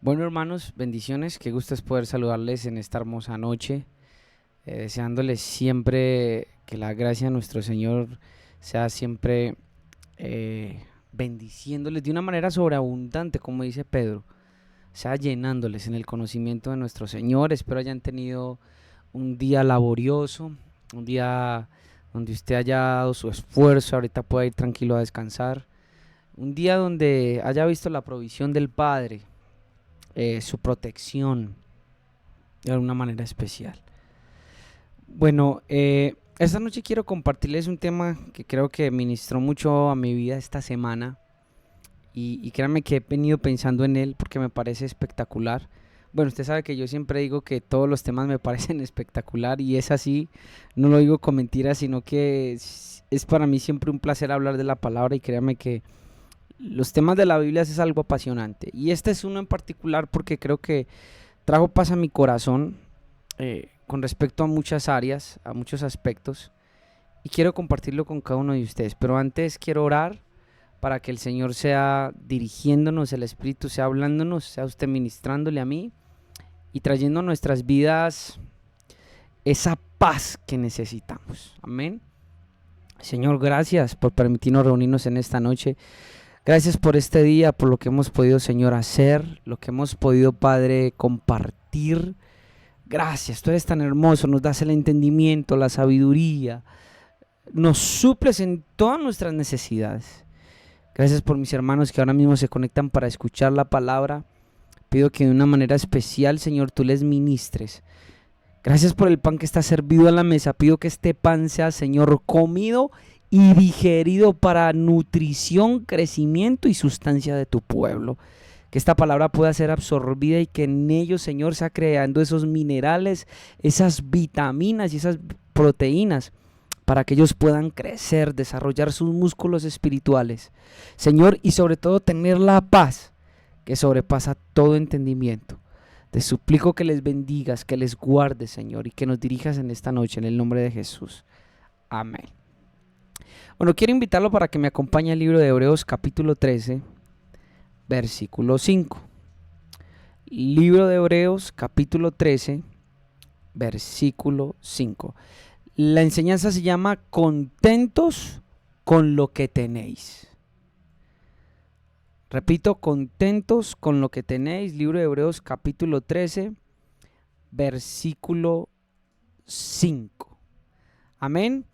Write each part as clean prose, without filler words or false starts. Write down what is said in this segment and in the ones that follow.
Bueno, hermanos, bendiciones. Qué gusto es poder saludarles en esta hermosa noche, deseándoles siempre que la gracia de nuestro Señor sea siempre bendiciéndoles de una manera sobreabundante, como dice Pedro, sea llenándoles en el conocimiento de nuestro Señor. Espero hayan tenido un día laborioso, un día donde usted haya dado su esfuerzo, ahorita pueda ir tranquilo a descansar, un día donde haya visto la provisión del Padre, su protección de alguna manera especial. Bueno, esta noche quiero compartirles un tema que creo que ministró mucho a mi vida esta semana y créanme que he venido pensando en él porque me parece espectacular. Bueno, usted sabe que yo siempre digo que todos los temas me parecen espectacular y es así, no lo digo con mentiras, sino que es para mí siempre un placer hablar de la palabra y créanme que los temas de la Biblia es algo apasionante. Y este es uno en particular porque creo que trajo paz a mi corazón con respecto a muchas áreas, a muchos aspectos, y quiero compartirlo con cada uno de ustedes. Pero antes quiero orar para que el Señor sea dirigiéndonos, el Espíritu sea hablándonos, sea usted ministrándole a mí y trayendo a nuestras vidas esa paz que necesitamos. Amén. Señor, gracias por permitirnos reunirnos en esta noche. Gracias por este día, por lo que hemos podido, Señor, hacer, lo que hemos podido, Padre, compartir. Gracias, tú eres tan hermoso, nos das el entendimiento, la sabiduría, nos suples en todas nuestras necesidades. Gracias por mis hermanos que ahora mismo se conectan para escuchar la palabra. Pido que de una manera especial, Señor, tú les ministres. Gracias por el pan que está servido a la mesa. Pido que este pan sea, Señor, comido y digerido para nutrición, crecimiento y sustancia de tu pueblo. Que esta palabra pueda ser absorbida y que en ellos, Señor, sea creando esos minerales, esas vitaminas y esas proteínas para que ellos puedan crecer, desarrollar sus músculos espirituales. Señor, y sobre todo tener la paz que sobrepasa todo entendimiento. Te suplico que les bendigas, que les guardes, Señor, y que nos dirijas en esta noche en el nombre de Jesús. Amén. Bueno, quiero invitarlo para que me acompañe al libro de Hebreos capítulo 13, versículo 5. Libro de Hebreos capítulo 13, versículo 5. La enseñanza se llama contentos con lo que tenéis. Repito, contentos con lo que tenéis. Libro de Hebreos capítulo 13, versículo 5. Amén.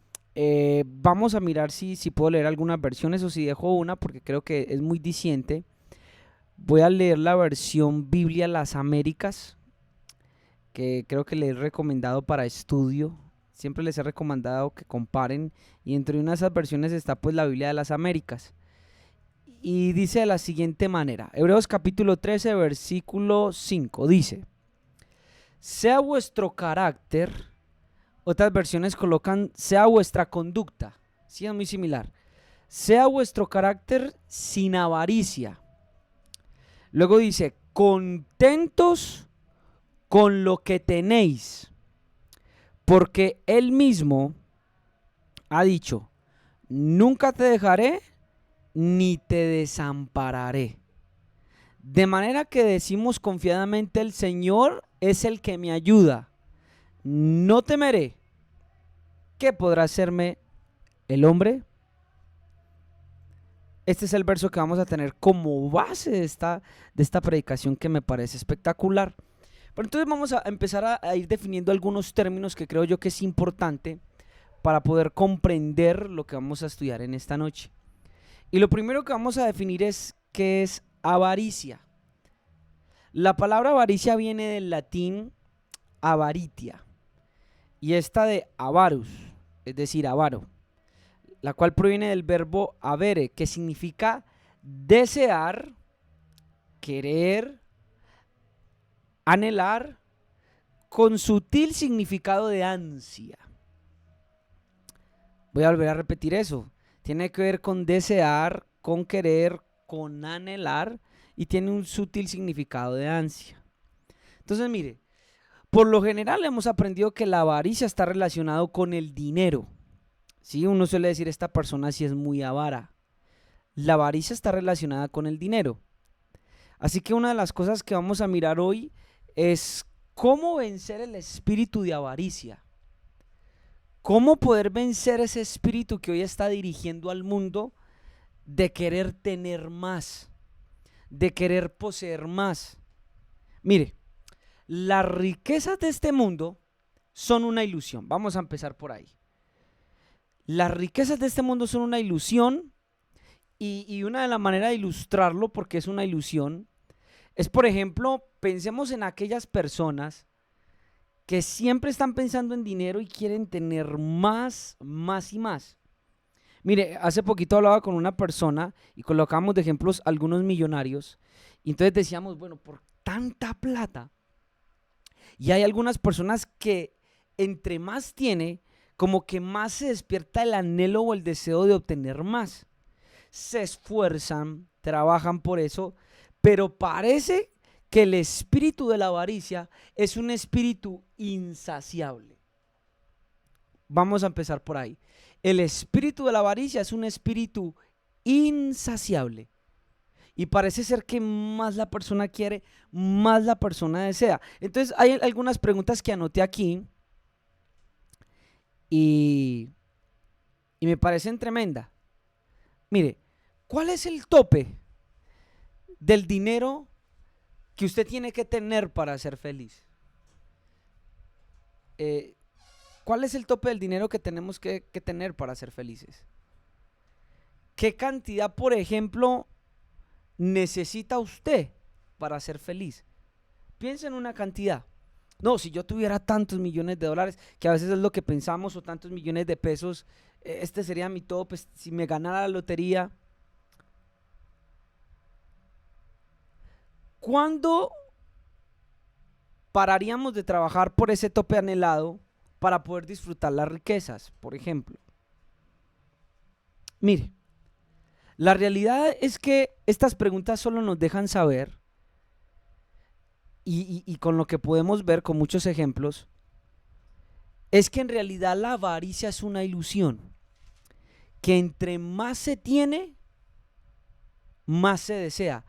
Vamos a mirar si puedo leer algunas versiones o si dejo una porque creo que es muy diciente. Voy a leer la versión Biblia Las Américas, que creo que les he recomendado para estudio. Siempre les he recomendado que comparen y entre una de esas versiones está pues la Biblia de las Américas. Y dice de la siguiente manera, Hebreos capítulo 13, versículo 5, dice: sea vuestro carácter, otras versiones colocan sea vuestra conducta, sí, es muy similar, sea vuestro carácter sin avaricia. Luego dice, contentos con lo que tenéis, porque Él mismo ha dicho, nunca te dejaré ni te desampararé. De manera que decimos confiadamente, el Señor es el que me ayuda. No temeré. ¿Qué podrá hacerme el hombre? Este es el verso que vamos a tener como base de esta predicación que me parece espectacular. Pero entonces vamos a empezar a ir definiendo algunos términos que creo yo que es importante para poder comprender lo que vamos a estudiar en esta noche. Y lo primero que vamos a definir es qué es avaricia. La palabra avaricia viene del latín avaritia y esta de avarus, es decir, avaro, la cual proviene del verbo avere, que significa desear, querer, anhelar, con sutil significado de ansia. Voy a volver a repetir eso. Tiene que ver con desear, con querer, con anhelar y tiene un sutil significado de ansia. Entonces, mire, por lo general hemos aprendido que la avaricia está relacionado con el dinero. ¿Sí? Uno suele decir esta persona sí es muy avara. La avaricia está relacionada con el dinero. Así que una de las cosas que vamos a mirar hoy es cómo vencer el espíritu de avaricia. Cómo poder vencer ese espíritu que hoy está dirigiendo al mundo de querer tener más, de querer poseer más. Mire, las riquezas de este mundo son una ilusión. Vamos a empezar por ahí. Las riquezas de este mundo son una ilusión y una de las maneras de ilustrarlo, porque es una ilusión, es, por ejemplo, pensemos en aquellas personas que siempre están pensando en dinero y quieren tener más, más y más. Mire, hace poquito hablaba con una persona y colocamos de ejemplos algunos millonarios y entonces decíamos, bueno, por tanta plata. Y hay algunas personas que entre más tiene, como que más se despierta el anhelo o el deseo de obtener más. Se esfuerzan, trabajan por eso, pero parece que el espíritu de la avaricia es un espíritu insaciable. Vamos a empezar por ahí. El espíritu de la avaricia es un espíritu insaciable. Y parece ser que más la persona quiere, más la persona desea. Entonces hay algunas preguntas que anoté aquí y me parecen tremendas. Mire, ¿cuál es el tope del dinero que usted tiene que tener para ser feliz? ¿Cuál es el tope del dinero que tenemos que tener para ser felices? ¿Qué cantidad, por ejemplo, necesita usted para ser feliz? Piensa en una cantidad. No, si yo tuviera tantos millones de dólares, que a veces es lo que pensamos, o tantos millones de pesos, este sería mi tope. Si me ganara la lotería. ¿Cuándo pararíamos de trabajar por ese tope anhelado para poder disfrutar las riquezas, por ejemplo? Mire, la realidad es que estas preguntas solo nos dejan saber, y con lo que podemos ver con muchos ejemplos, es que en realidad la avaricia es una ilusión, que entre más se tiene, más se desea.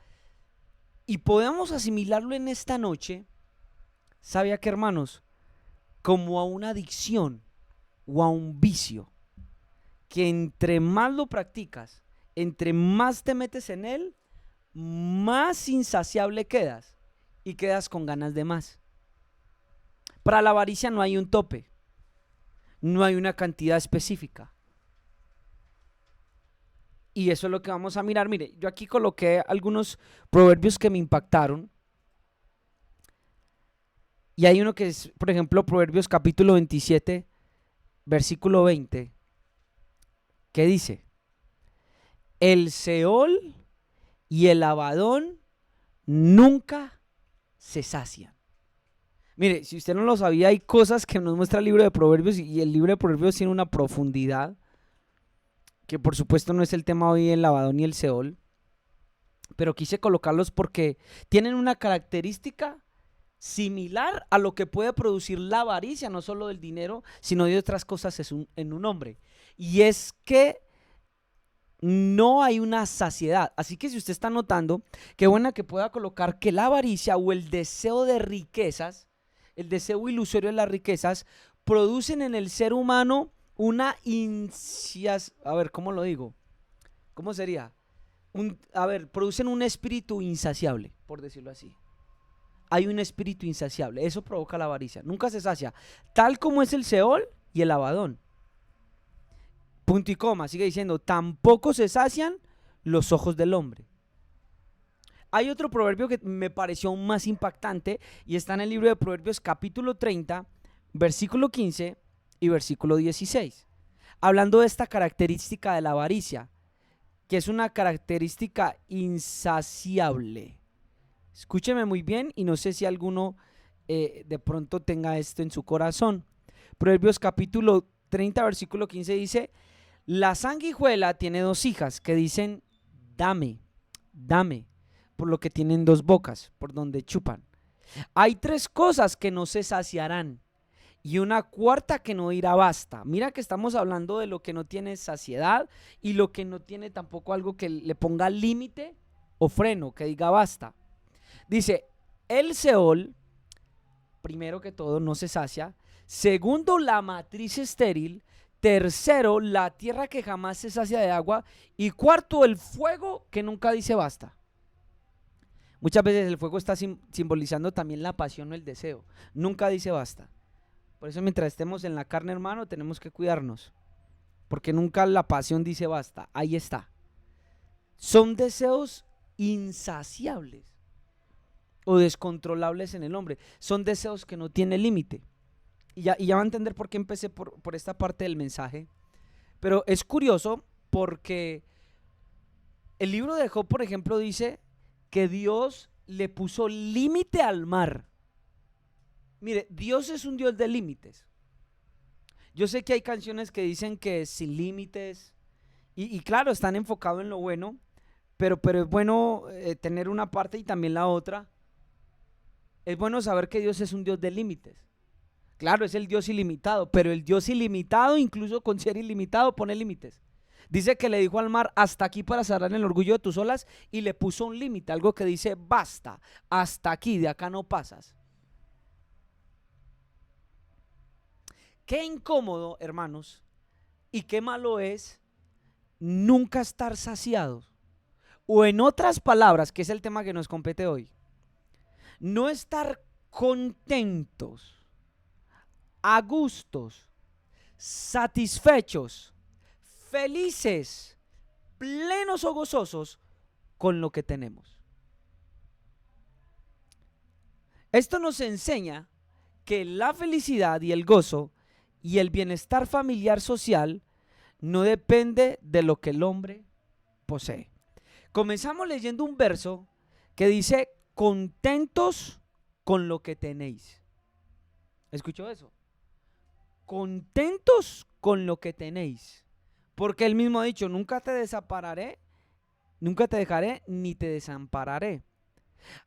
Y podemos asimilarlo en esta noche, ¿sabe qué, hermanos? Como a una adicción o a un vicio, que entre más lo practicas, entre más te metes en él, más insaciable quedas y quedas con ganas de más. Para la avaricia no hay un tope, no hay una cantidad específica. Y eso es lo que vamos a mirar. Mire, yo aquí coloqué algunos proverbios que me impactaron. Y hay uno que es, por ejemplo, Proverbios capítulo 27, versículo 20, que dice: el Seol y el Abadón nunca se sacian. Mire, si usted no lo sabía, hay cosas que nos muestra el libro de Proverbios, y el libro de Proverbios tiene una profundidad que por supuesto no es el tema hoy, el Abadón y el Seol, pero quise colocarlos porque tienen una característica similar a lo que puede producir la avaricia, no solo del dinero, sino de otras cosas en un hombre. Y es que no hay una saciedad. Así que si usted está notando, qué buena que pueda colocar que la avaricia o el deseo de riquezas, el deseo ilusorio de las riquezas, producen en el ser humano una a ver, ¿cómo lo digo? ¿Cómo sería? Producen un espíritu insaciable, por decirlo así. Hay un espíritu insaciable, eso provoca la avaricia, nunca se sacia, tal como es el Seol y el Abadón. Punto y coma, sigue diciendo, tampoco se sacian los ojos del hombre. Hay otro proverbio que me pareció aún más impactante y está en el libro de Proverbios capítulo 30, versículo 15 y versículo 16, hablando de esta característica de la avaricia, que es una característica insaciable. Escúcheme muy bien y no sé si alguno de pronto tenga esto en su corazón. Proverbios capítulo 30, versículo 15 dice: la sanguijuela tiene dos hijas que dicen dame, dame, por lo que tienen dos bocas, por donde chupan. Hay tres cosas que no se saciarán y una cuarta que no irá basta. Mira que estamos hablando de lo que no tiene saciedad y lo que no tiene tampoco algo que le ponga límite o freno, que diga basta. Dice, el Seol, primero que todo, no se sacia. Segundo, la matriz estéril. Tercero, la tierra que jamás se sacia de agua. Y cuarto, el fuego que nunca dice basta. Muchas veces el fuego está simbolizando también la pasión o el deseo. Nunca dice basta. Por eso mientras estemos en la carne, hermano, tenemos que cuidarnos. Porque nunca la pasión dice basta. Ahí está. Son deseos insaciables o descontrolables en el hombre. Son deseos que no tienen límite. Y ya va a entender por qué empecé por esta parte del mensaje. Pero es curioso porque el libro de Job, por ejemplo, dice que Dios le puso límite al mar. Mire, Dios es un Dios de límites. Yo sé que hay canciones que dicen que es sin límites. Y claro, están enfocados en lo bueno. Pero es bueno tener una parte y también la otra. Es bueno saber que Dios es un Dios de límites. Claro, es el Dios ilimitado, pero el Dios ilimitado, incluso con ser ilimitado, pone límites. Dice que le dijo al mar, hasta aquí para cerrar el orgullo de tus olas, y le puso un límite, algo que dice, basta, hasta aquí, de acá no pasas. Qué incómodo, hermanos, y qué malo es nunca estar saciados. O en otras palabras, que es el tema que nos compete hoy, no estar contentos, a gustos, satisfechos, felices, plenos o gozosos con lo que tenemos. Esto nos enseña que la felicidad y el gozo y el bienestar familiar social no depende de lo que el hombre posee. Comenzamos leyendo un verso que dice, contentos con lo que tenéis. ¿Escuchó eso? Contentos con lo que tenéis. Porque él mismo ha dicho, nunca te desampararé, nunca te dejaré, ni te desampararé.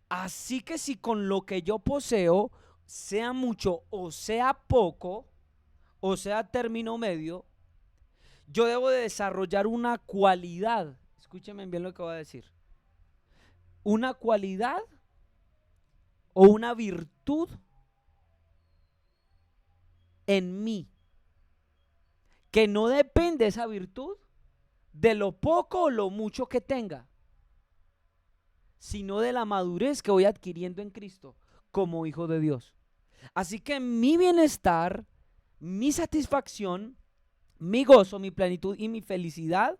Así que si con lo que yo poseo, sea mucho o sea poco, o sea término medio, yo debo de desarrollar una cualidad. Escúcheme bien lo que voy a decir. Una cualidad o una virtud en mí, que no depende esa virtud de lo poco o lo mucho que tenga, sino de la madurez que voy adquiriendo en Cristo como hijo de Dios. Así que mi bienestar, mi satisfacción, mi gozo, mi plenitud y mi felicidad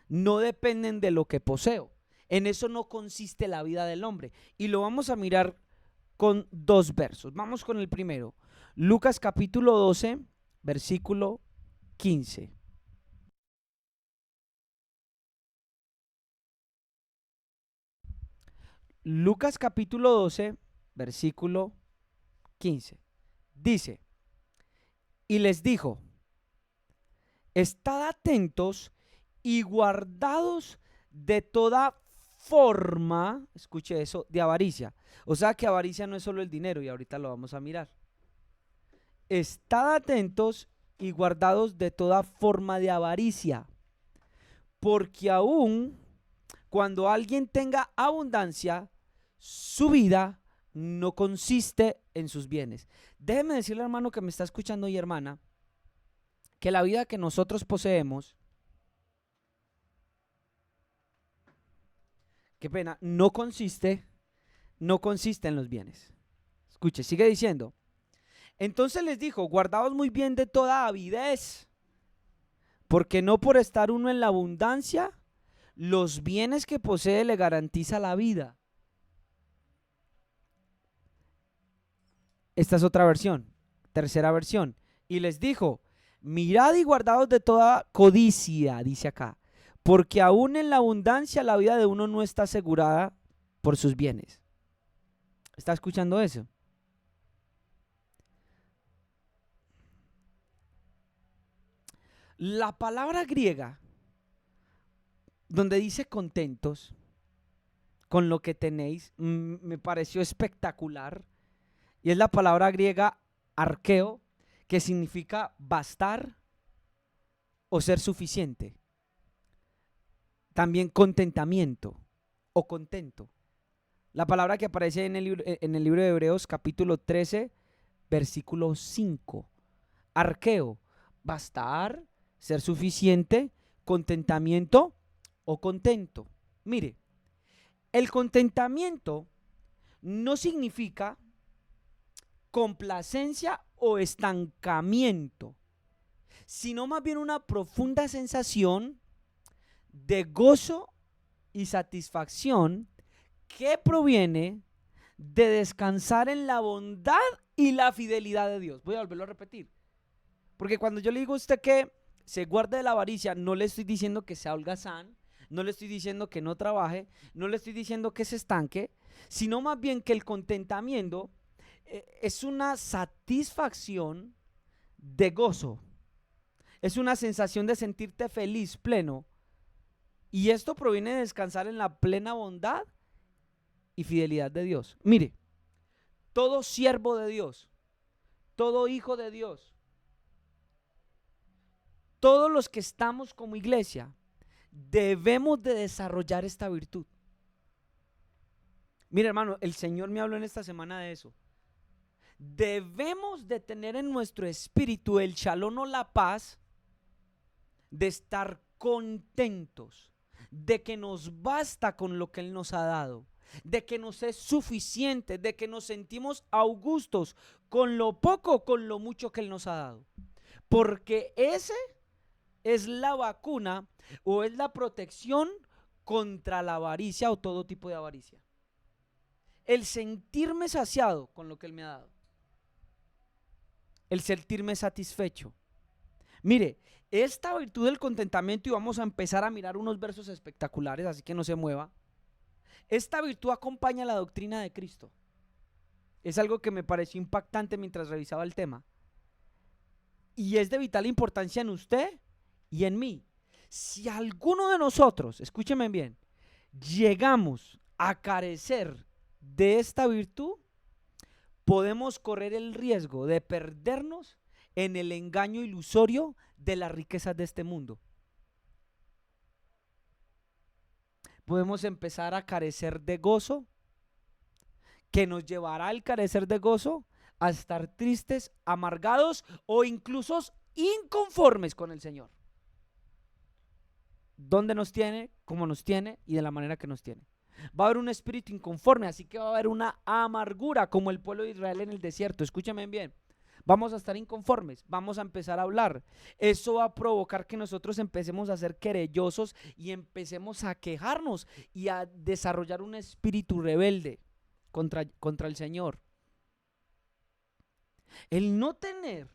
no dependen de lo que poseo. En eso no consiste la vida del hombre. Y lo vamos a mirar con dos versos. Vamos con el primero. Lucas capítulo 12, versículo 15. Lucas capítulo 12, versículo 15. Dice, y les dijo, estad atentos y guardados de toda forma, escuche eso, de avaricia. O sea que avaricia no es solo el dinero y ahorita lo vamos a mirar. Estad atentos y guardados de toda forma de avaricia, porque aún cuando alguien tenga abundancia, su vida no consiste en sus bienes. Déjeme decirle, hermano, que me está escuchando y hermana, que la vida que nosotros poseemos, qué pena, no consiste en los bienes. Escuche, sigue diciendo. Entonces les dijo, guardaos muy bien de toda avidez, porque no por estar uno en la abundancia, los bienes que posee le garantiza la vida. Esta es otra versión, tercera versión. Y les dijo, mirad y guardaos de toda codicia, dice acá, porque aún en la abundancia la vida de uno no está asegurada por sus bienes. ¿Está escuchando eso? La palabra griega, donde dice contentos con lo que tenéis, me pareció espectacular. Y es la palabra griega arqueo, que significa bastar o ser suficiente. También contentamiento o contento. La palabra que aparece en el libro de Hebreos capítulo 13, versículo 5. Arqueo, bastar, ser suficiente, contentamiento o contento. Mire, el contentamiento no significa complacencia o estancamiento, sino más bien una profunda sensación de gozo y satisfacción que proviene de descansar en la bondad y la fidelidad de Dios. Voy a volverlo a repetir. Porque cuando yo le digo a usted que se guarde de la avaricia, no le estoy diciendo que sea holgazán, no le estoy diciendo que no trabaje, no le estoy diciendo que se estanque, sino más bien que el contentamiento es una satisfacción de gozo. Es una sensación de sentirte feliz, pleno. Y esto proviene de descansar en la plena bondad y fidelidad de Dios. Mire, todo siervo de Dios, todo hijo de Dios, todos los que estamos como iglesia, debemos de desarrollar esta virtud. Mire, hermano, el Señor me habló en esta semana de eso. Debemos de tener en nuestro espíritu el shalom o la paz de estar contentos, de que nos basta con lo que Él nos ha dado, de que nos es suficiente, de que nos sentimos augustos con lo poco, con lo mucho que Él nos ha dado. Porque ese es la vacuna o es la protección contra la avaricia o todo tipo de avaricia. El sentirme saciado con lo que Él me ha dado. El sentirme satisfecho. Mire, esta virtud del contentamiento, y vamos a empezar a mirar unos versos espectaculares, así que no se mueva. Esta virtud acompaña la doctrina de Cristo. Es algo que me pareció impactante mientras revisaba el tema. Y es de vital importancia en usted y en mí. Si alguno de nosotros, escúcheme bien, llegamos a carecer de esta virtud, podemos correr el riesgo de perdernos en el engaño ilusorio de las riquezas de este mundo. Podemos empezar a carecer de gozo, que nos llevará al carecer de gozo a estar tristes, amargados o incluso inconformes con el Señor. ¿Dónde nos tiene? ¿Cómo nos tiene? Y de la manera que nos tiene. Va a haber un espíritu inconforme, así que va a haber una amargura como el pueblo de Israel en el desierto. Escúchame bien. Vamos a estar inconformes, vamos a empezar a hablar. Eso va a provocar que nosotros empecemos a ser querellosos y empecemos a quejarnos y a desarrollar un espíritu rebelde contra el Señor. El no tener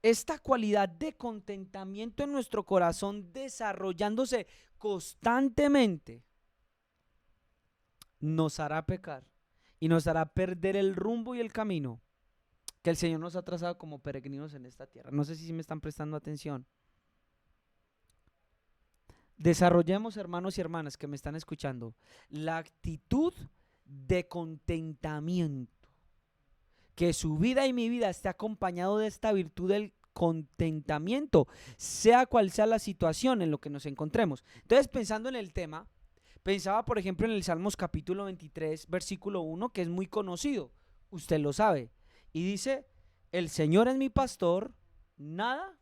esta cualidad de contentamiento en nuestro corazón desarrollándose constantemente nos hará pecar y nos hará perder el rumbo y el camino que el Señor nos ha trazado como peregrinos en esta tierra. No sé si me están prestando atención. Desarrollemos, hermanos y hermanas que me están escuchando, la actitud de contentamiento. Que su vida y mi vida esté acompañado de esta virtud del contentamiento, sea cual sea la situación en lo que nos encontremos. Entonces, pensando en el tema, pensaba, por ejemplo, en el Salmos capítulo 23, versículo 1, que es muy conocido. Usted lo sabe. Y dice, el Señor es mi pastor, nada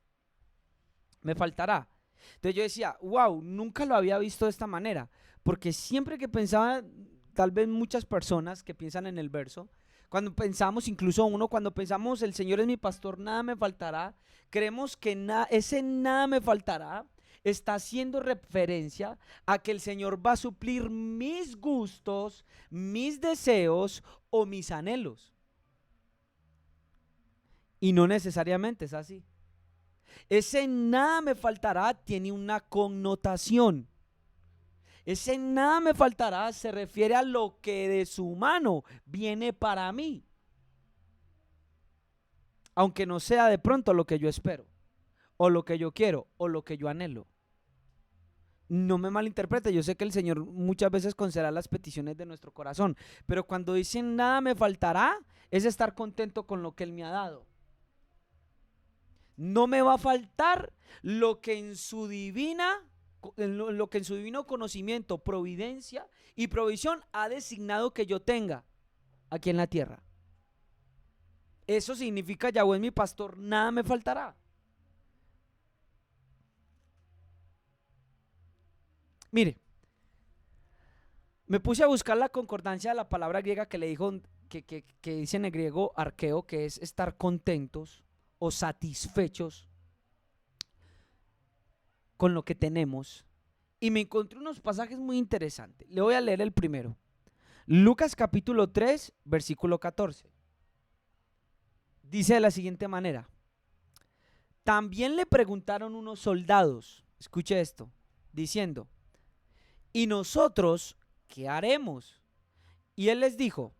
me faltará. Entonces yo decía, wow, nunca lo había visto de esta manera. Porque siempre que pensaba, tal vez muchas personas que piensan en el verso, cuando pensamos, incluso uno, cuando pensamos el Señor es mi pastor, nada me faltará, creemos que ese nada me faltará está haciendo referencia a que el Señor va a suplir mis gustos, mis deseos o mis anhelos. Y no necesariamente es así. Ese nada me faltará tiene una connotación. Ese nada me faltará se refiere a lo que de su mano viene para mí. Aunque no sea de pronto lo que yo espero, o lo que yo quiero, o lo que yo anhelo. No me malinterprete, yo sé que el Señor muchas veces concederá las peticiones de nuestro corazón, pero cuando dicen nada me faltará, es estar contento con lo que Él me ha dado. No me va a faltar lo que en su divina en lo que en su divino conocimiento, providencia y provisión ha designado que yo tenga aquí en la tierra. Eso significa: Yahweh es mi pastor, nada me faltará. Mire, me puse a buscar la concordancia de la palabra griega que le dijo, que dice en el griego arqueo, que es estar contentos o satisfechos con lo que tenemos, y me encontré unos pasajes muy interesantes. Le voy a leer el primero. Lucas capítulo 3, versículo 14. Dice de la siguiente manera: también le preguntaron unos soldados, escuche esto, diciendo: ¿y nosotros qué haremos? Y él les dijo: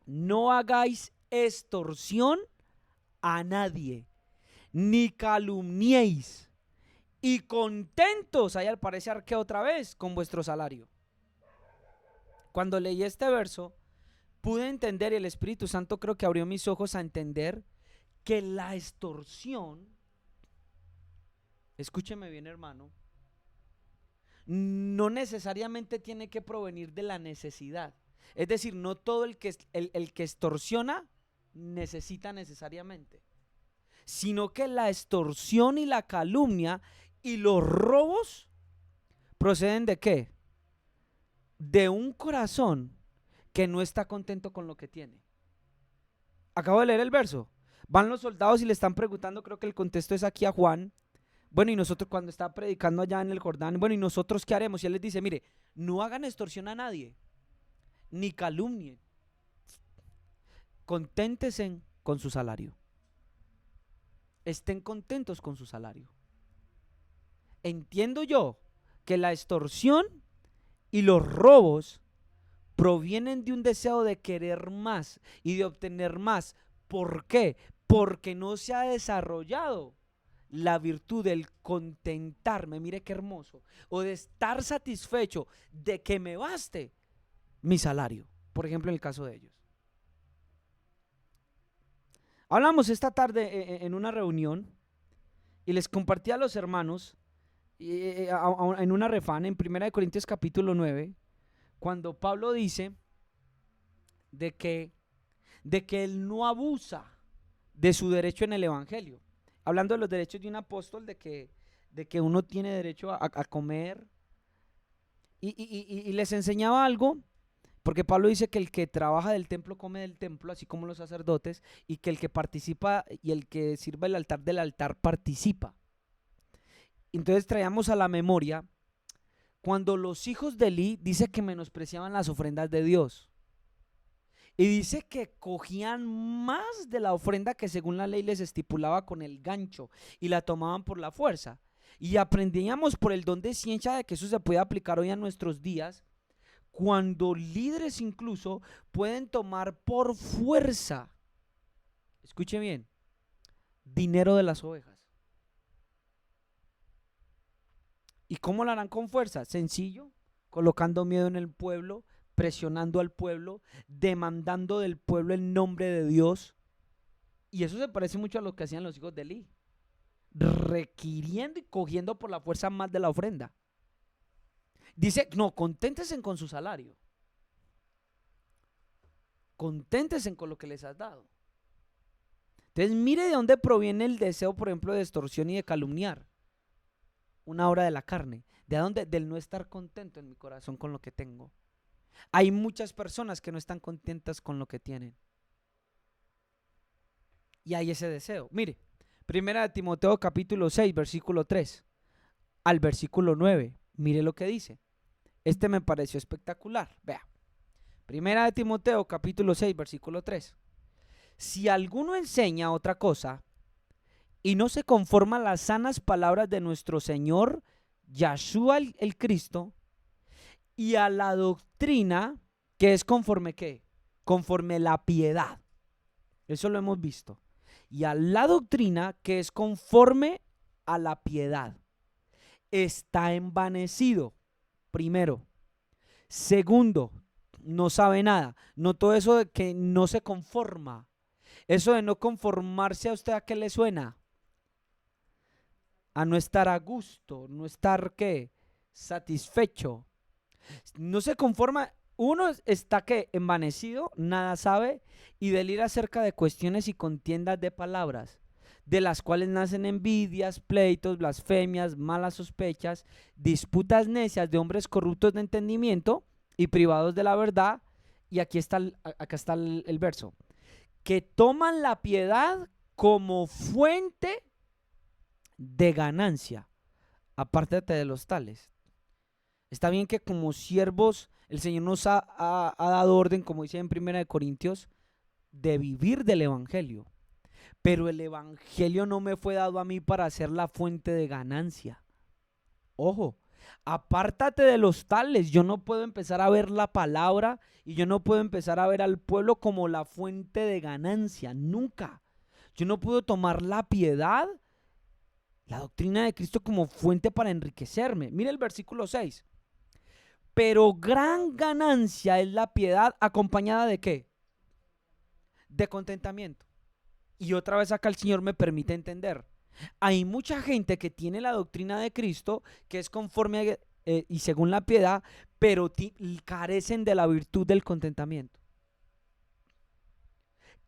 no hagáis extorsión a nadie, ni calumniéis, y contentos, ahí aparece arqueo otra vez, con vuestro salario. Cuando leí este verso, pude entender, y el Espíritu Santo creo que abrió mis ojos a entender, que la extorsión, escúcheme bien, hermano, no necesariamente tiene que provenir de la necesidad. Es decir, no todo el que extorsiona necesita necesariamente, sino que la extorsión y la calumnia y los robos proceden ¿de qué? De un corazón que no está contento con lo que tiene. Acabo de leer el verso. Van los soldados y le están preguntando, creo que el contexto es aquí a Juan: bueno, y nosotros, cuando está predicando allá en el Jordán, bueno, ¿y nosotros qué haremos? Y él les dice: mire, no hagan extorsión a nadie, ni calumnien, conténtense con su salario, estén contentos con su salario. Entiendo yo que la extorsión y los robos provienen de un deseo de querer más y de obtener más. ¿Por qué? Porque no se ha desarrollado la virtud del contentarme, mire qué hermoso, o de estar satisfecho de que me baste mi salario, por ejemplo, en el caso de ellos. Hablamos esta tarde en una reunión y les compartí a los hermanos en una refán en 1 Corintios capítulo 9, cuando Pablo dice de que él no abusa de su derecho en el evangelio, hablando de los derechos de un apóstol, de que uno tiene derecho a comer, y les enseñaba algo, porque Pablo dice que el que trabaja del templo come del templo, así como los sacerdotes, y que el que participa y el que sirve el altar del altar participa. Entonces traíamos a la memoria cuando los hijos de Elí dice que menospreciaban las ofrendas de Dios. Y dice que cogían más de la ofrenda que según la ley les estipulaba con el gancho y la tomaban por la fuerza. Y aprendíamos por el don de ciencia de que eso se puede aplicar hoy a nuestros días, cuando líderes incluso pueden tomar por fuerza, escuche bien, dinero de las ovejas. ¿Y cómo lo harán con fuerza? Sencillo, colocando miedo en el pueblo, presionando al pueblo, demandando del pueblo el nombre de Dios. Y eso se parece mucho a lo que hacían los hijos de Elí, requiriendo y cogiendo por la fuerza más de la ofrenda. Dice: no, conténtense con su salario, conténtense con lo que les has dado. Entonces mire de dónde proviene el deseo, por ejemplo, de extorsión y de calumniar. Una obra de la carne. ¿De dónde? Del no estar contento en mi corazón con lo que tengo. Hay muchas personas que no están contentas con lo que tienen, y hay ese deseo. Mire, 1 Timoteo capítulo 6, versículo 3 al versículo 9. Mire lo que dice. Este me pareció espectacular. Vea. 1 Timoteo capítulo 6, versículo 3. Si alguno enseña otra cosa y no se conforma a las sanas palabras de nuestro Señor Yahshua el Cristo, y a la doctrina que es conforme ¿qué? Conforme la piedad. Eso lo hemos visto. Y a la doctrina que es conforme a la piedad, está envanecido. Primero. Segundo, no sabe nada. No todo eso de que no se conforma. Eso de no conformarse, ¿a usted a qué le suena? a no estar a gusto, no estar ¿qué? Satisfecho. No se conforma, uno está que envanecido, nada sabe y delira acerca de cuestiones y contiendas de palabras, de las cuales nacen envidias, pleitos, blasfemias, malas sospechas, disputas necias de hombres corruptos de entendimiento y privados de la verdad. Y aquí está acá está el verso, que toman la piedad como fuente de ganancia. Apártate de los tales. Está bien que como siervos el Señor nos ha dado orden, como dice en 1 Corintios, de vivir del Evangelio. Pero el Evangelio no me fue dado a mí para ser la fuente de ganancia. Ojo, apártate de los tales. Yo no puedo empezar a ver la palabra y yo no puedo empezar a ver al pueblo como la fuente de ganancia. Nunca. Yo no puedo tomar la piedad, la doctrina de Cristo como fuente para enriquecerme. Mire el versículo 6. Pero gran ganancia es la piedad acompañada de ¿qué? De contentamiento. Y otra vez acá el Señor me permite entender. Hay mucha gente que tiene la doctrina de Cristo, que es conforme y según la piedad, pero carecen de la virtud del contentamiento.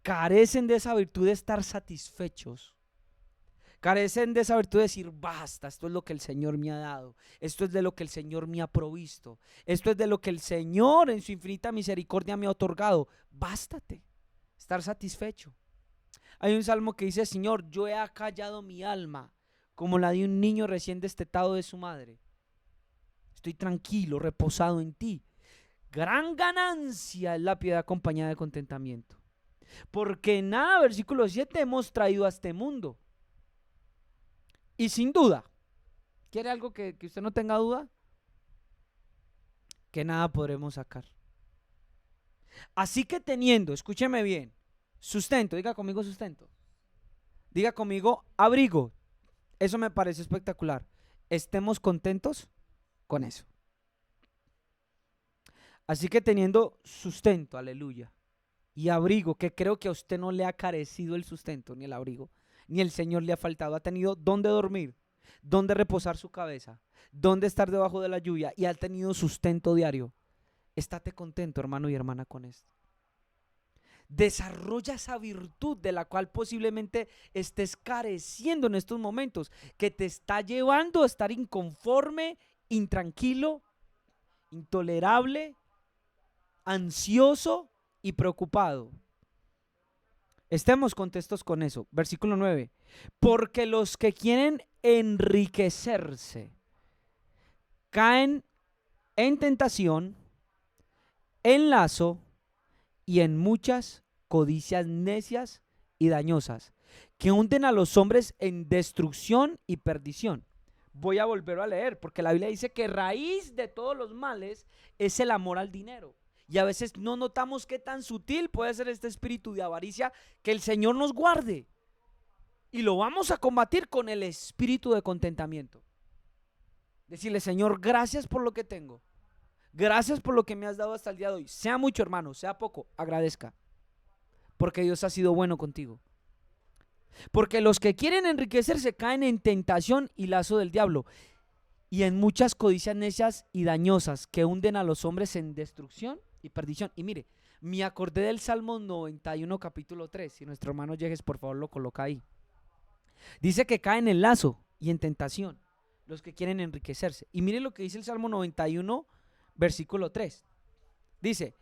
Carecen de esa virtud de estar satisfechos. Carecen de esa virtud de decir, basta, esto es lo que el Señor me ha dado, esto es de lo que el Señor me ha provisto, esto es de lo que el Señor en su infinita misericordia me ha otorgado. Bástate, estar satisfecho. Hay un salmo que dice, Señor, yo he acallado mi alma como la de un niño recién destetado de su madre. Estoy tranquilo, reposado en ti. Gran ganancia es la piedad acompañada de contentamiento. Porque nada, versículo 7, hemos traído a este mundo. Y sin duda, ¿quiere algo que usted no tenga duda? Que nada podremos sacar. Así que teniendo, escúcheme bien, sustento, diga conmigo sustento. Diga conmigo abrigo. Eso me parece espectacular. Estemos contentos con eso. Así que teniendo sustento, aleluya, y abrigo, que creo que a usted no le ha carecido el sustento ni el abrigo, ni el Señor le ha faltado, ha tenido dónde dormir, dónde reposar su cabeza, dónde estar debajo de la lluvia y ha tenido sustento diario. Estate contento, hermano y hermana, con esto. Desarrolla esa virtud de la cual posiblemente estés careciendo en estos momentos, que te está llevando a estar inconforme, intranquilo, intolerable, ansioso y preocupado. Estemos contentos con eso. Versículo 9. Porque los que quieren enriquecerse caen en tentación, en lazo y en muchas codicias necias y dañosas, que hunden a los hombres en destrucción y perdición. Voy a volver a leer, porque la Biblia dice que raíz de todos los males es el amor al dinero. Y a veces no notamos qué tan sutil puede ser este espíritu de avaricia, que el Señor nos guarde. Y lo vamos a combatir con el espíritu de contentamiento. Decirle, Señor, gracias por lo que tengo. Gracias por lo que me has dado hasta el día de hoy. Sea mucho, hermano, sea poco, agradezca. Porque Dios ha sido bueno contigo. Porque los que quieren enriquecerse caen en tentación y lazo del diablo, y en muchas codicias necias y dañosas que hunden a los hombres en destrucción y perdición. Y mire, me acordé del Salmo 91 capítulo 3. Si nuestro hermano Yejes por favor lo coloca ahí. Dice que caen en lazo y en tentación los que quieren enriquecerse. Y mire lo que dice el Salmo 91 versículo 3. Dice,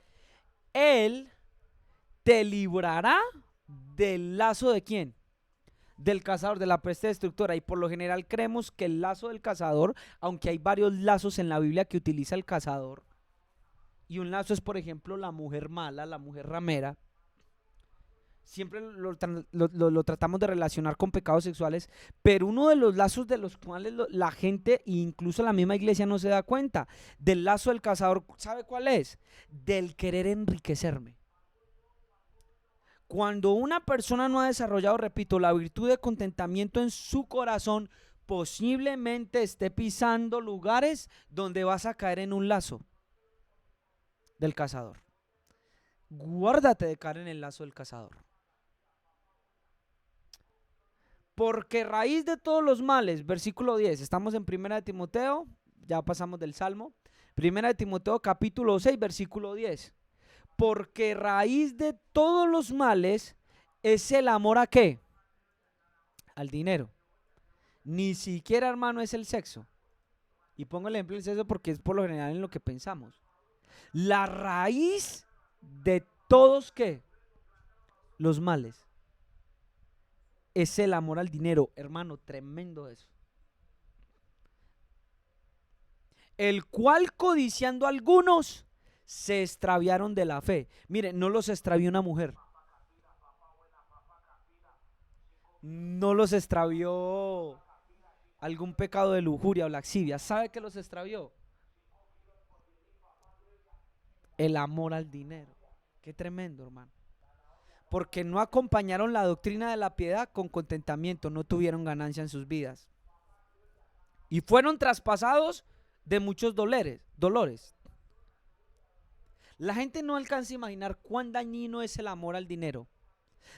Él te librará del lazo de ¿quién? Del cazador, de la peste destructora. Y por lo general creemos que el lazo del cazador, aunque hay varios lazos en la Biblia que utiliza el cazador, y un lazo es por ejemplo la mujer mala, la mujer ramera, siempre lo tratamos de relacionar con pecados sexuales, pero uno de los lazos de los cuales la gente, e incluso la misma iglesia, no se da cuenta, del lazo del cazador, ¿sabe cuál es? Del querer enriquecerme. Cuando una persona no ha desarrollado, repito, la virtud de contentamiento en su corazón, posiblemente esté pisando lugares donde vas a caer en un lazo del cazador. Guárdate de caer en el lazo del cazador. Porque raíz de todos los males, versículo 10, estamos en Primera de Timoteo, ya pasamos del Salmo, Primera de Timoteo capítulo 6, versículo 10. Porque raíz de todos los males es el amor ¿a qué? Al dinero. Ni siquiera, hermano, es el sexo. Y pongo el ejemplo del sexo porque es por lo general en lo que pensamos. La raíz de todos, ¿qué? Los males. Es el amor al dinero. Hermano, tremendo eso. El cual codiciando algunos se extraviaron de la fe. Mire, no los extravió una mujer. No los extravió algún pecado de lujuria o laxivia. ¿Sabe qué los extravió? El amor al dinero. Qué tremendo, hermano. Porque no acompañaron la doctrina de la piedad con contentamiento, no tuvieron ganancia en sus vidas. Y fueron traspasados de muchos dolores. La gente no alcanza a imaginar cuán dañino es el amor al dinero.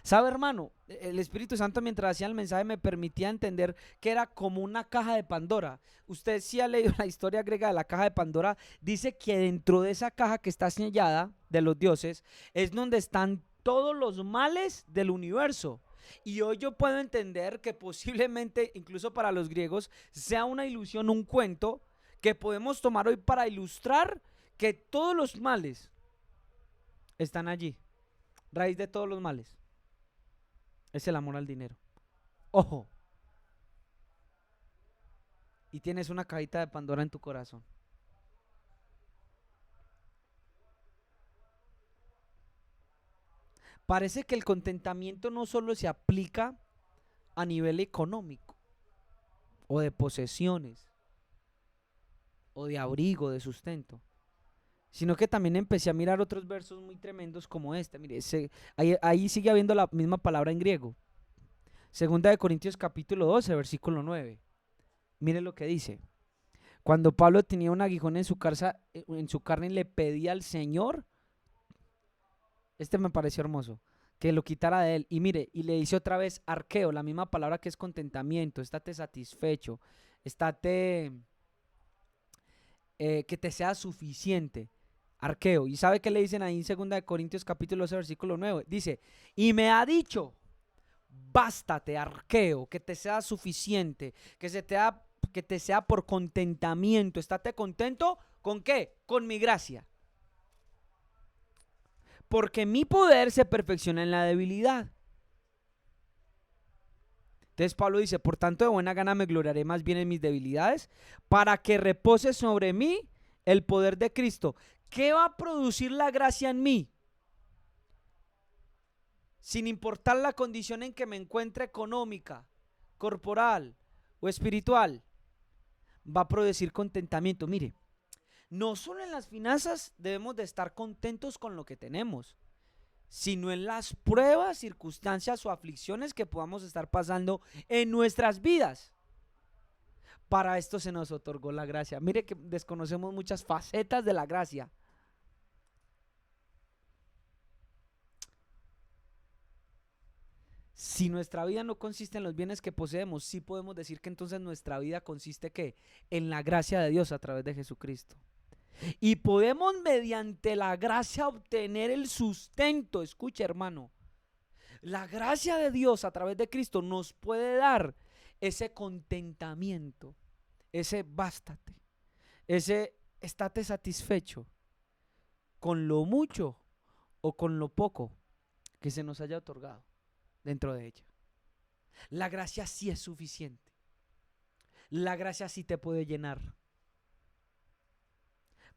¿Sabe, hermano? El Espíritu Santo, mientras hacía el mensaje, me permitía entender que era como una caja de Pandora. Usted sí ha leído la historia griega de la caja de Pandora. Dice que dentro de esa caja que está sellada de los dioses es donde están todos los males del universo. Y hoy yo puedo entender que posiblemente, incluso para los griegos, sea una ilusión, un cuento que podemos tomar hoy para ilustrar que todos los males están allí. Raíz de todos los males es el amor al dinero. Ojo. Y tienes una cajita de Pandora en tu corazón. Parece que el contentamiento no solo se aplica a nivel económico, o de posesiones, o de abrigo, de sustento, sino que también empecé a mirar otros versos muy tremendos como este. Mire, ahí sigue habiendo la misma palabra en griego. Segunda de Corintios capítulo 12, versículo 9. Mire lo que dice. Cuando Pablo tenía un aguijón en su carne y le pedía al Señor, este me pareció hermoso, que lo quitara de él. Y mire, y le dice otra vez arqueo, la misma palabra que es contentamiento, estate satisfecho, estate, que te sea suficiente. Arqueo. ¿Y sabe qué le dicen ahí en 2 Corintios capítulo 12, versículo 9? Dice, y me ha dicho, bástate, arqueo, que te sea suficiente, que te sea por contentamiento. Estate contento, ¿con qué? Con mi gracia. Porque mi poder se perfecciona en la debilidad. Entonces Pablo dice, por tanto de buena gana me gloriaré más bien en mis debilidades, para que repose sobre mí el poder de Cristo. ¿Qué va a producir la gracia en mí? Sin importar la condición en que me encuentre económica, corporal o espiritual, va a producir contentamiento. Mire, no solo en las finanzas debemos de estar contentos con lo que tenemos, sino en las pruebas, circunstancias o aflicciones que podamos estar pasando en nuestras vidas. Para esto se nos otorgó la gracia. Mire que desconocemos muchas facetas de la gracia. Si nuestra vida no consiste en los bienes que poseemos, sí podemos decir que entonces nuestra vida consiste ¿qué? En la gracia de Dios a través de Jesucristo. Y podemos mediante la gracia obtener el sustento. Escucha, hermano, la gracia de Dios a través de Cristo nos puede dar ese contentamiento, ese bástate, ese estate satisfecho con lo mucho o con lo poco que se nos haya otorgado dentro de ella. La gracia sí es suficiente. La gracia sí te puede llenar.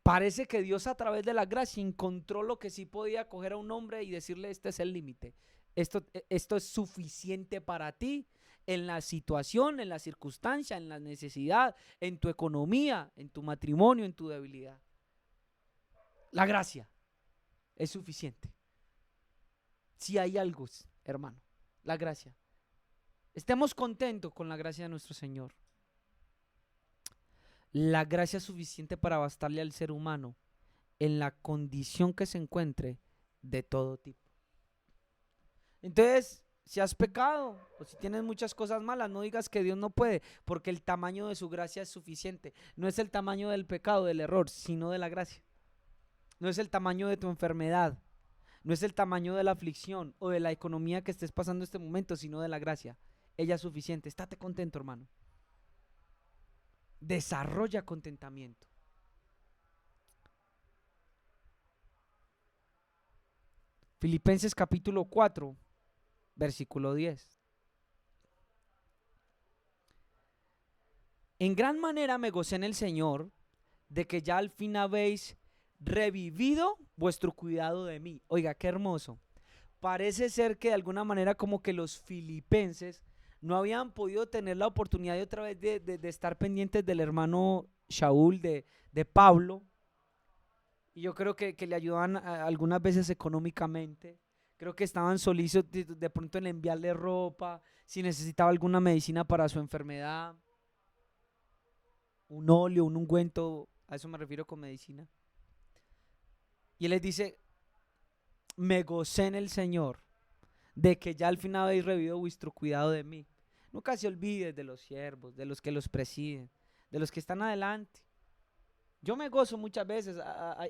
Parece que Dios a través de la gracia encontró lo que sí podía coger a un hombre y decirle, este es el límite. Esto es suficiente para ti en la situación, en la circunstancia, en la necesidad, en tu economía, en tu matrimonio, en tu debilidad. La gracia es suficiente. Si hay algo, hermano, la gracia. Estemos contentos con la gracia de nuestro Señor. La gracia es suficiente para bastarle al ser humano en la condición que se encuentre de todo tipo. Entonces, Si has pecado o si tienes muchas cosas malas, no digas que Dios no puede, porque el tamaño de su gracia es suficiente. No es el tamaño del pecado, del error, sino de la gracia. No es el tamaño de tu enfermedad, no es el tamaño de la aflicción o de la economía que estés pasando en este momento, sino de la gracia. Ella es suficiente. Estate contento, hermano. Desarrolla contentamiento. Filipenses capítulo 4, versículo 10. En gran manera me gocé en el Señor de que ya al fin habéis revivido vuestro cuidado de mí. Oiga, qué hermoso. Parece ser que de alguna manera como que los filipenses no habían podido tener la oportunidad de otra vez de estar pendientes del hermano Shaul, de Pablo. Y yo creo que le ayudaban algunas veces económicamente. Creo que estaban solícitos de pronto en enviarle ropa, si necesitaba alguna medicina para su enfermedad, un óleo, un ungüento, a eso me refiero con medicina. Y él les dice, me gocé en el Señor de que ya al fin habéis revivido vuestro cuidado de mí. Nunca se olvide de los siervos, de los que los presiden, de los que están adelante. Yo me gozo muchas veces,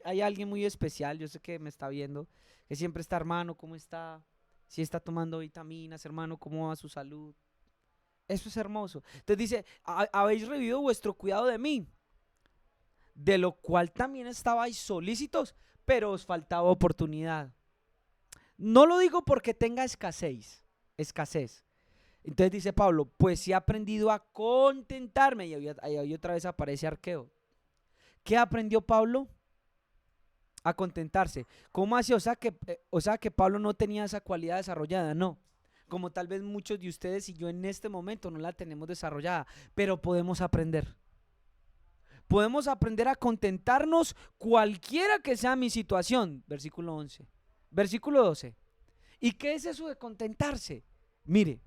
hay alguien muy especial, yo sé que me está viendo, que siempre está, hermano, ¿cómo está? Si está tomando vitaminas, hermano, ¿cómo va su salud? Eso es hermoso. Entonces dice, habéis revivido vuestro cuidado de mí, de lo cual también estabais solícitos, pero os faltaba oportunidad. No lo digo porque tenga escasez. Entonces dice Pablo, pues sí he aprendido a contentarme. Y otra vez aparece Arqueo. ¿Qué aprendió Pablo? A contentarse. ¿Cómo así? O sea que Pablo no tenía esa cualidad desarrollada, no. Como tal vez muchos de ustedes y yo en este momento no la tenemos desarrollada, pero podemos aprender. Podemos aprender a contentarnos cualquiera que sea mi situación. Versículo 11. Versículo 12. ¿Y qué es eso de contentarse? Mire,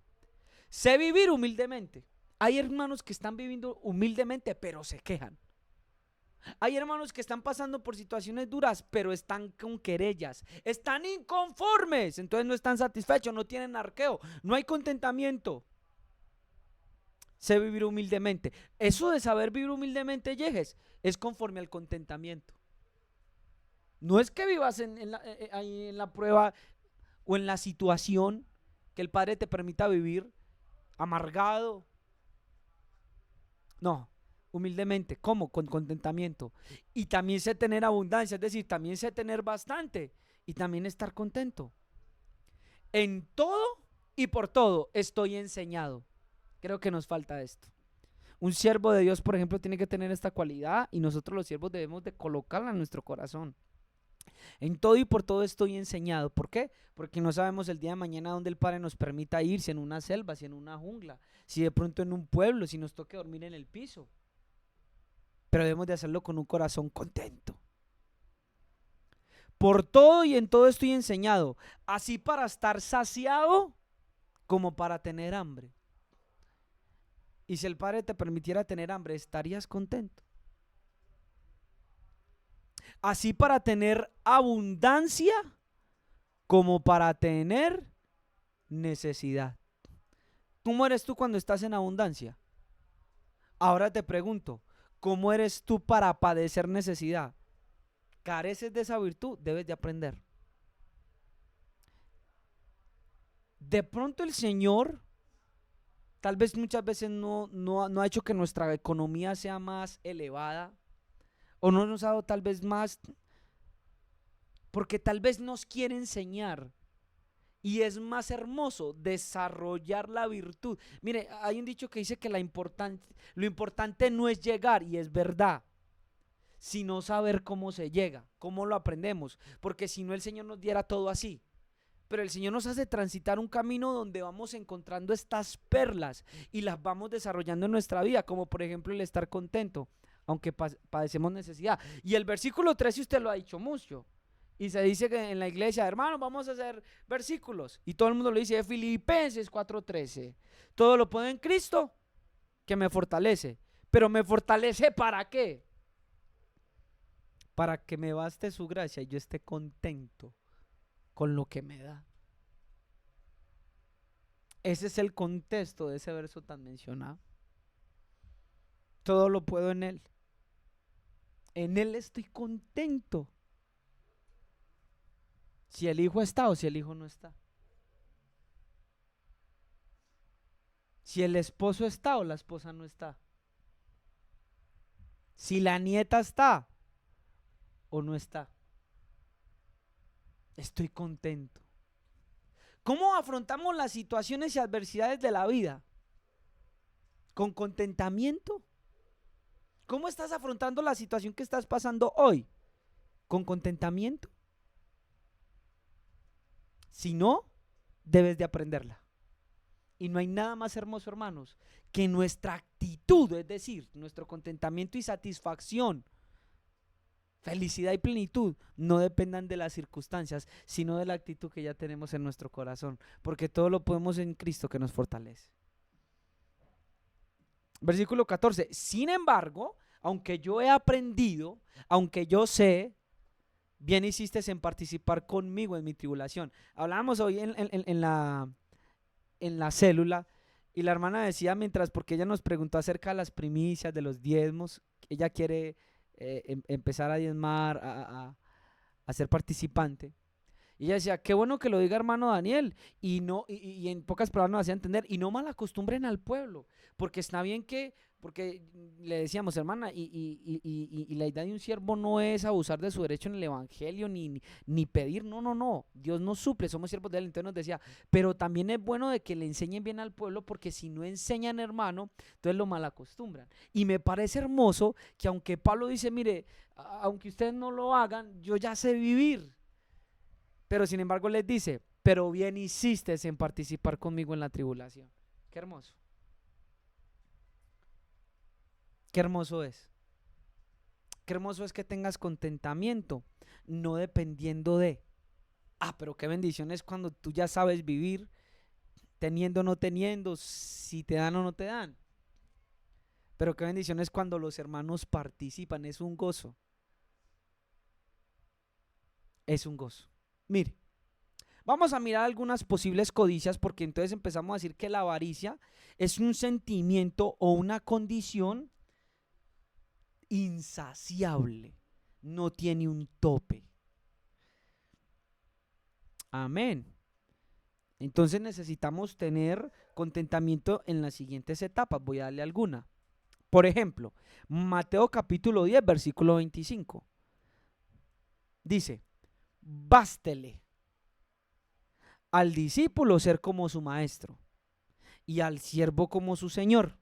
sé vivir humildemente. Hay hermanos que están viviendo humildemente, pero se quejan. Hay hermanos que están pasando por situaciones duras, pero están con querellas. Están inconformes, entonces no están satisfechos, no tienen arqueo, no hay contentamiento. Sé vivir humildemente. Eso de saber vivir humildemente, Yejes, es conforme al contentamiento. No es que vivas ahí en la prueba o en la situación que el Padre te permita vivir amargado. No, humildemente. ¿Cómo? Con contentamiento. Y también sé tener abundancia, es decir, también sé tener bastante y también estar contento. En todo y por todo estoy enseñado. Creo que nos falta esto. Un siervo de Dios, por ejemplo, tiene que tener esta cualidad y nosotros los siervos debemos de colocarla en nuestro corazón. En todo y por todo estoy enseñado. ¿Por qué? Porque no sabemos el día de mañana dónde el Padre nos permita ir, si en una selva, si en una jungla, si de pronto en un pueblo, si nos toque dormir en el piso. Pero debemos de hacerlo con un corazón contento. Por todo y en todo estoy enseñado, así para estar saciado como para tener hambre. Y si el Padre te permitiera tener hambre, ¿estarías contento? Así para tener abundancia como para tener necesidad. ¿Cómo eres tú cuando estás en abundancia? Ahora te pregunto, ¿cómo eres tú para padecer necesidad? ¿Careces de esa virtud? Debes de aprender. De pronto el Señor, tal vez muchas veces no ha hecho que nuestra economía sea más elevada, o no nos ha dado tal vez más, porque tal vez nos quiere enseñar. Y es más hermoso desarrollar la virtud. Mire, hay un dicho que dice que lo importante no es llegar, y es verdad, sino saber cómo se llega, cómo lo aprendemos. Porque si no, el Señor nos diera todo así. Pero el Señor nos hace transitar un camino donde vamos encontrando estas perlas y las vamos desarrollando en nuestra vida, como por ejemplo el estar contento, aunque padecemos necesidad. Y el versículo 13 usted lo ha dicho mucho. Y se dice que en la iglesia, hermano, vamos a hacer versículos. Y todo el mundo lo dice, de Filipenses 4:13. Todo lo puedo en Cristo, que me fortalece. Pero ¿me fortalece para qué? Para que me baste su gracia y yo esté contento con lo que me da. Ese es el contexto de ese verso tan mencionado. Todo lo puedo en Él. En Él estoy contento. Si el hijo está o si el hijo no está. Si el esposo está o la esposa no está. Si la nieta está o no está. Estoy contento. ¿Cómo afrontamos las situaciones y adversidades de la vida? ¿Con contentamiento? ¿Cómo estás afrontando la situación que estás pasando hoy? ¿Con contentamiento? Si no, debes de aprenderla. Y no hay nada más hermoso, hermanos, que nuestra actitud, es decir, nuestro contentamiento y satisfacción, felicidad y plenitud, no dependan de las circunstancias, sino de la actitud que ya tenemos en nuestro corazón, porque todo lo podemos en Cristo que nos fortalece. Versículo 14, sin embargo, aunque yo he aprendido, aunque yo sé, bien hiciste en participar conmigo en mi tribulación. Hablábamos hoy en la célula y la hermana decía porque ella nos preguntó acerca de las primicias, de los diezmos, ella quiere empezar a diezmar, a ser participante. Y ella decía, qué bueno que lo diga hermano Daniel, y en pocas palabras nos hacía entender, y no mal acostumbren al pueblo, porque está bien porque le decíamos, hermana, y la idea de un siervo no es abusar de su derecho en el evangelio, ni pedir, no, Dios nos suple, somos siervos de él. Entonces nos decía, pero también es bueno de que le enseñen bien al pueblo, porque si no enseñan, hermano, entonces lo mal acostumbran. Y me parece hermoso que aunque Pablo dice, mire, aunque ustedes no lo hagan, yo ya sé vivir. Pero sin embargo les dice, pero bien hiciste en participar conmigo en la tribulación. Qué hermoso. Qué hermoso es. Qué hermoso es que tengas contentamiento, no dependiendo de. Pero qué bendición es cuando tú ya sabes vivir, teniendo o no teniendo, si te dan o no te dan. Pero qué bendición es cuando los hermanos participan, es un gozo. Es un gozo. Mire. Vamos a mirar algunas posibles codicias porque entonces empezamos a decir que la avaricia es un sentimiento o una condición insaciable, no tiene un tope. Amén. Entonces necesitamos tener contentamiento en las siguientes etapas. Voy a darle alguna. Por ejemplo, Mateo capítulo 10, versículo 25. Dice, bástele al discípulo ser como su maestro y al siervo como su señor.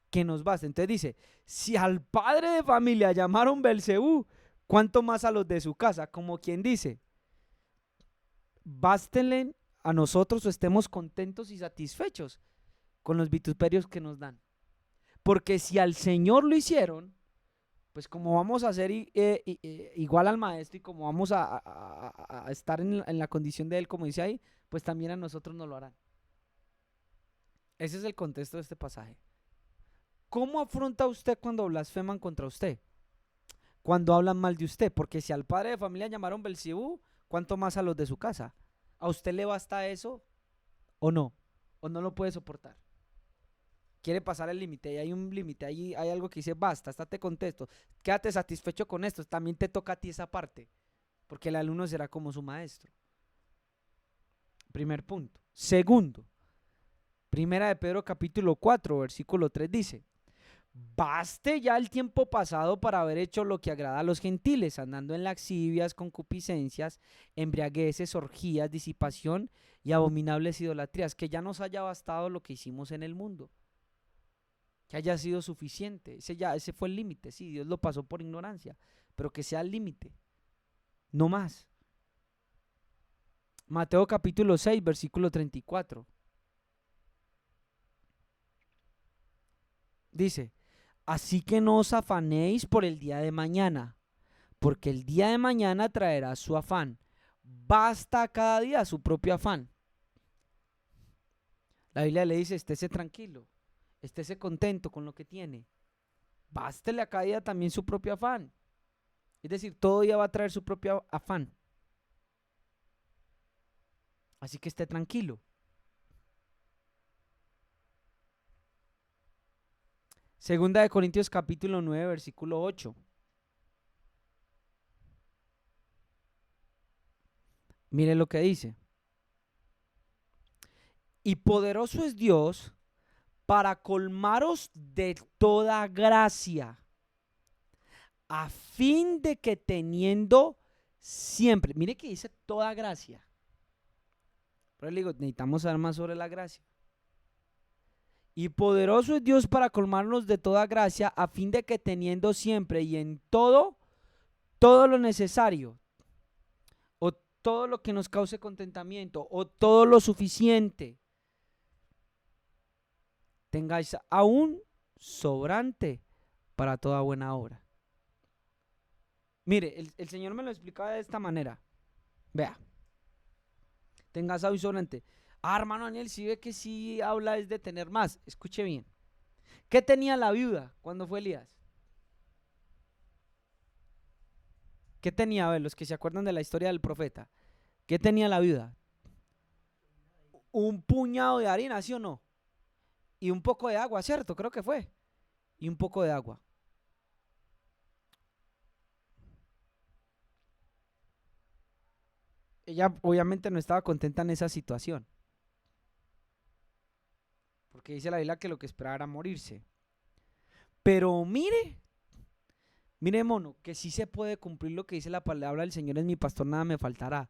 Que nos basta. Entonces dice, si al padre de familia llamaron Belcebú, ¿cuánto más a los de su casa? Como quien dice, bástenle a nosotros o estemos contentos y satisfechos con los vituperios que nos dan. Porque si al Señor lo hicieron, pues como vamos a ser igual al maestro y como vamos a estar en la condición de él, como dice ahí, pues también a nosotros nos lo harán. Ese es el contexto de este pasaje. ¿Cómo afronta usted cuando blasfeman contra usted? Cuando hablan mal de usted, porque si al padre de familia llamaron Belcebú, ¿cuánto más a los de su casa? ¿A usted le basta eso o no? ¿O no lo puede soportar? Quiere pasar el límite y hay un límite, ahí hay algo que dice basta, estate contento, quédate satisfecho con esto, también te toca a ti esa parte, porque el alumno será como su maestro. Primer punto. Segundo, primera de Pedro capítulo 4, versículo 3 dice, baste ya el tiempo pasado para haber hecho lo que agrada a los gentiles, andando en laxivias, concupiscencias, embriagueces, orgías, disipación y abominables idolatrías, que ya nos haya bastado lo que hicimos en el mundo, que haya sido suficiente, ese fue el límite, sí, Dios lo pasó por ignorancia, pero que sea el límite, no más. Mateo capítulo 6, versículo 34, dice, así que no os afanéis por el día de mañana, porque el día de mañana traerá su afán. Basta cada día su propio afán. La Biblia le dice, estése tranquilo, estése contento con lo que tiene. Bástele a cada día también su propio afán. Es decir, todo día va a traer su propio afán. Así que esté tranquilo. Segunda de Corintios capítulo 9, versículo 8. Mire lo que dice. Y poderoso es Dios para colmaros de toda gracia, a fin de que teniendo siempre, mire que dice toda gracia. Pero le digo, necesitamos saber más sobre la gracia. Y poderoso es Dios para colmarnos de toda gracia, a fin de que teniendo siempre y en todo lo necesario, o todo lo que nos cause contentamiento, o todo lo suficiente, tengáis aún sobrante para toda buena obra. Mire, el Señor me lo explicaba de esta manera. Vea, tengas aún sobrante. Hermano Daniel, si ve que sí habla es de tener más. Escuche bien. ¿Qué tenía la viuda cuando fue Elías? ¿Qué tenía? A ver, los que se acuerdan de la historia del profeta. ¿Qué tenía la viuda? Un puñado de harina, ¿sí o no? Y un poco de agua, ¿cierto? Creo que fue. Y un poco de agua. Ella obviamente no estaba contenta en esa situación. Porque dice la Biblia que lo que esperaba era morirse. Pero mire mono, que sí se puede cumplir lo que dice la palabra del Señor, es mi pastor, nada me faltará.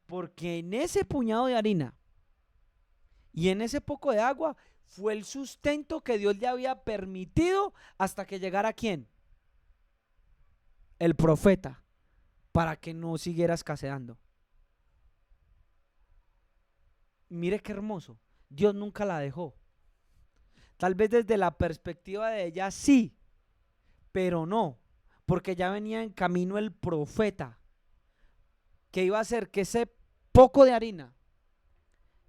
Porque en ese puñado de harina y en ese poco de agua fue el sustento que Dios le había permitido hasta que llegara ¿quién? El profeta, para que no siguiera escaseando. Mire qué hermoso, Dios nunca la dejó. Tal vez desde la perspectiva de ella sí, pero no, porque ya venía en camino el profeta, que iba a hacer que ese poco de harina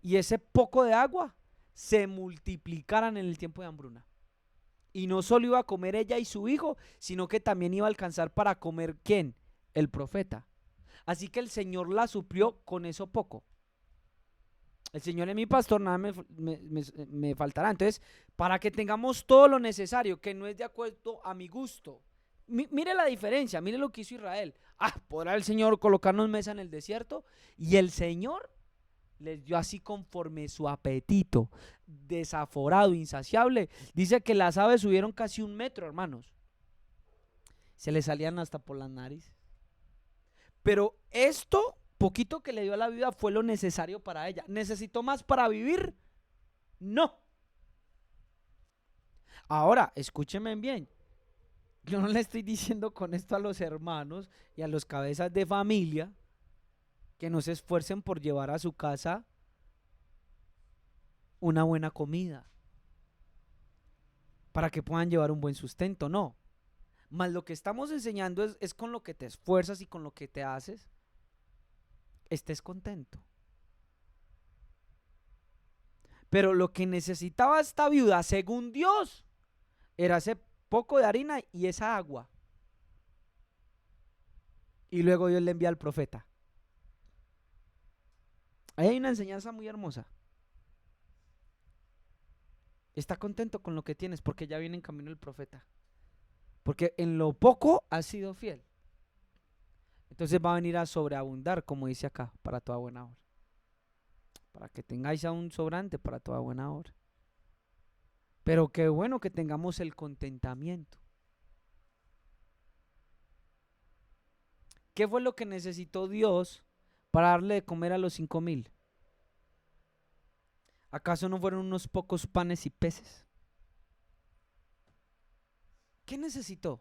y ese poco de agua se multiplicaran en el tiempo de hambruna. Y no solo iba a comer ella y su hijo, sino que también iba a alcanzar para comer ¿quién? El profeta. Así que el Señor la suplió con eso poco. El Señor es mi pastor, nada me faltará. Entonces, para que tengamos todo lo necesario, que no es de acuerdo a mi gusto. Mire la diferencia, mire lo que hizo Israel. ¿Podrá el Señor colocarnos mesa en el desierto? Y el Señor les dio así conforme su apetito, desaforado, insaciable. Dice que las aves subieron casi 1 metro, hermanos. Se les salían hasta por las narices. Pero esto, poquito que le dio a la vida, fue lo necesario para ella. ¿Necesitó más para vivir? No. Ahora, escúchenme bien. Yo no le estoy diciendo con esto a los hermanos y a los cabezas de familia que no se esfuercen por llevar a su casa una buena comida para que puedan llevar un buen sustento, no. Más lo que estamos enseñando es con lo que te esfuerzas y con lo que te haces, estés contento. Pero lo que necesitaba esta viuda, según Dios, era ese poco de harina y esa agua. Y luego Dios le envía al profeta. Ahí hay una enseñanza muy hermosa. Está contento con lo que tienes porque ya viene en camino el profeta. Porque en lo poco has sido fiel. Entonces va a venir a sobreabundar, como dice acá, para toda buena obra. Para que tengáis aún sobrante para toda buena obra. Pero qué bueno que tengamos el contentamiento. ¿Qué fue lo que necesitó Dios para darle de comer a los 5,000? ¿Acaso no fueron unos pocos panes y peces? ¿Qué necesitó?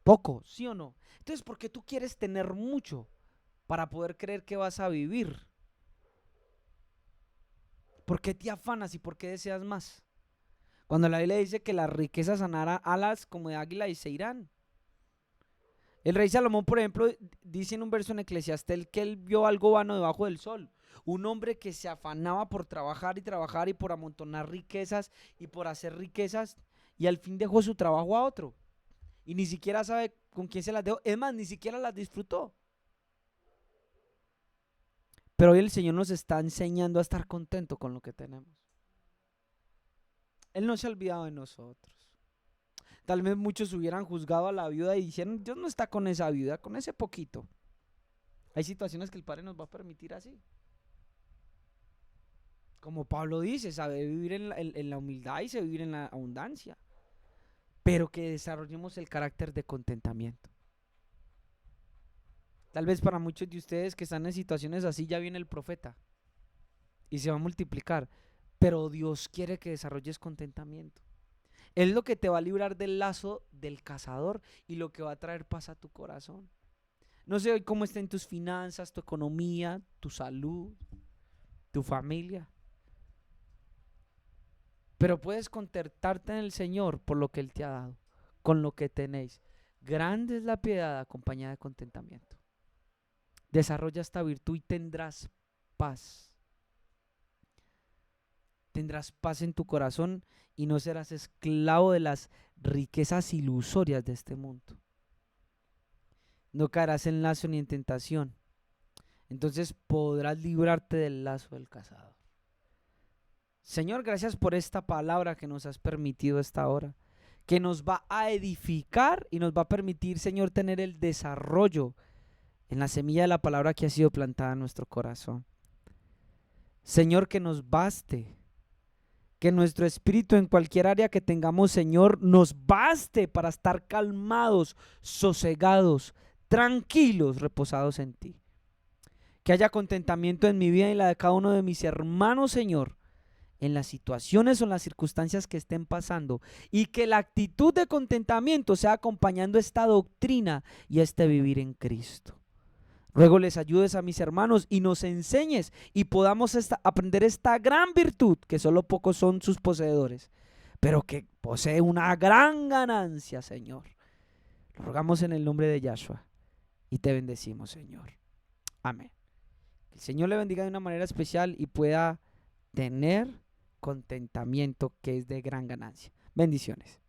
Poco, ¿sí o no? Entonces, ¿por qué tú quieres tener mucho para poder creer que vas a vivir? ¿Por qué te afanas y por qué deseas más? Cuando la Biblia dice que las riquezas sanarán alas como de águila y se irán. El rey Salomón, por ejemplo, dice en un verso en Eclesiastés que él vio algo vano debajo del sol. Un hombre que se afanaba por trabajar y por amontonar riquezas y por hacer riquezas y al fin dejó su trabajo a otro. Y ni siquiera sabe con quién se las dejó. Es más, ni siquiera las disfrutó. Pero hoy el Señor nos está enseñando a estar contento con lo que tenemos. Él no se ha olvidado de nosotros. Tal vez muchos hubieran juzgado a la viuda y dijeron, Dios no está con esa viuda, con ese poquito. Hay situaciones que el Padre nos va a permitir así. Como Pablo dice, sabe vivir en la humildad y sabe vivir en la abundancia. Pero que desarrollemos el carácter de contentamiento. Tal vez para muchos de ustedes que están en situaciones así ya viene el profeta y se va a multiplicar. Pero Dios quiere que desarrolles contentamiento. Es lo que te va a librar del lazo del cazador y lo que va a traer paz a tu corazón. No sé hoy cómo estén tus finanzas, tu economía, tu salud, tu familia. Pero puedes contentarte en el Señor por lo que Él te ha dado, con lo que tenéis. Grande es la piedad acompañada de contentamiento. Desarrolla esta virtud y tendrás paz. Tendrás paz en tu corazón y no serás esclavo de las riquezas ilusorias de este mundo. No caerás en lazo ni en tentación. Entonces podrás librarte del lazo del cazador. Señor, gracias por esta palabra que nos has permitido esta hora, que nos va a edificar y nos va a permitir, Señor, tener el desarrollo en la semilla de la palabra que ha sido plantada en nuestro corazón. Señor, que nos baste, que nuestro espíritu en cualquier área que tengamos, Señor, nos baste para estar calmados, sosegados, tranquilos, reposados en ti. Que haya contentamiento en mi vida y la de cada uno de mis hermanos, Señor, en las situaciones o en las circunstancias que estén pasando, y que la actitud de contentamiento sea acompañando esta doctrina y este vivir en Cristo. Ruego les ayudes a mis hermanos y nos enseñes y podamos aprender esta gran virtud que solo pocos son sus poseedores, pero que posee una gran ganancia, Señor. Lo rogamos en el nombre de Yahshua y te bendecimos, Señor. Amén. Que el Señor le bendiga de una manera especial y pueda tener contentamiento, que es de gran ganancia. Bendiciones.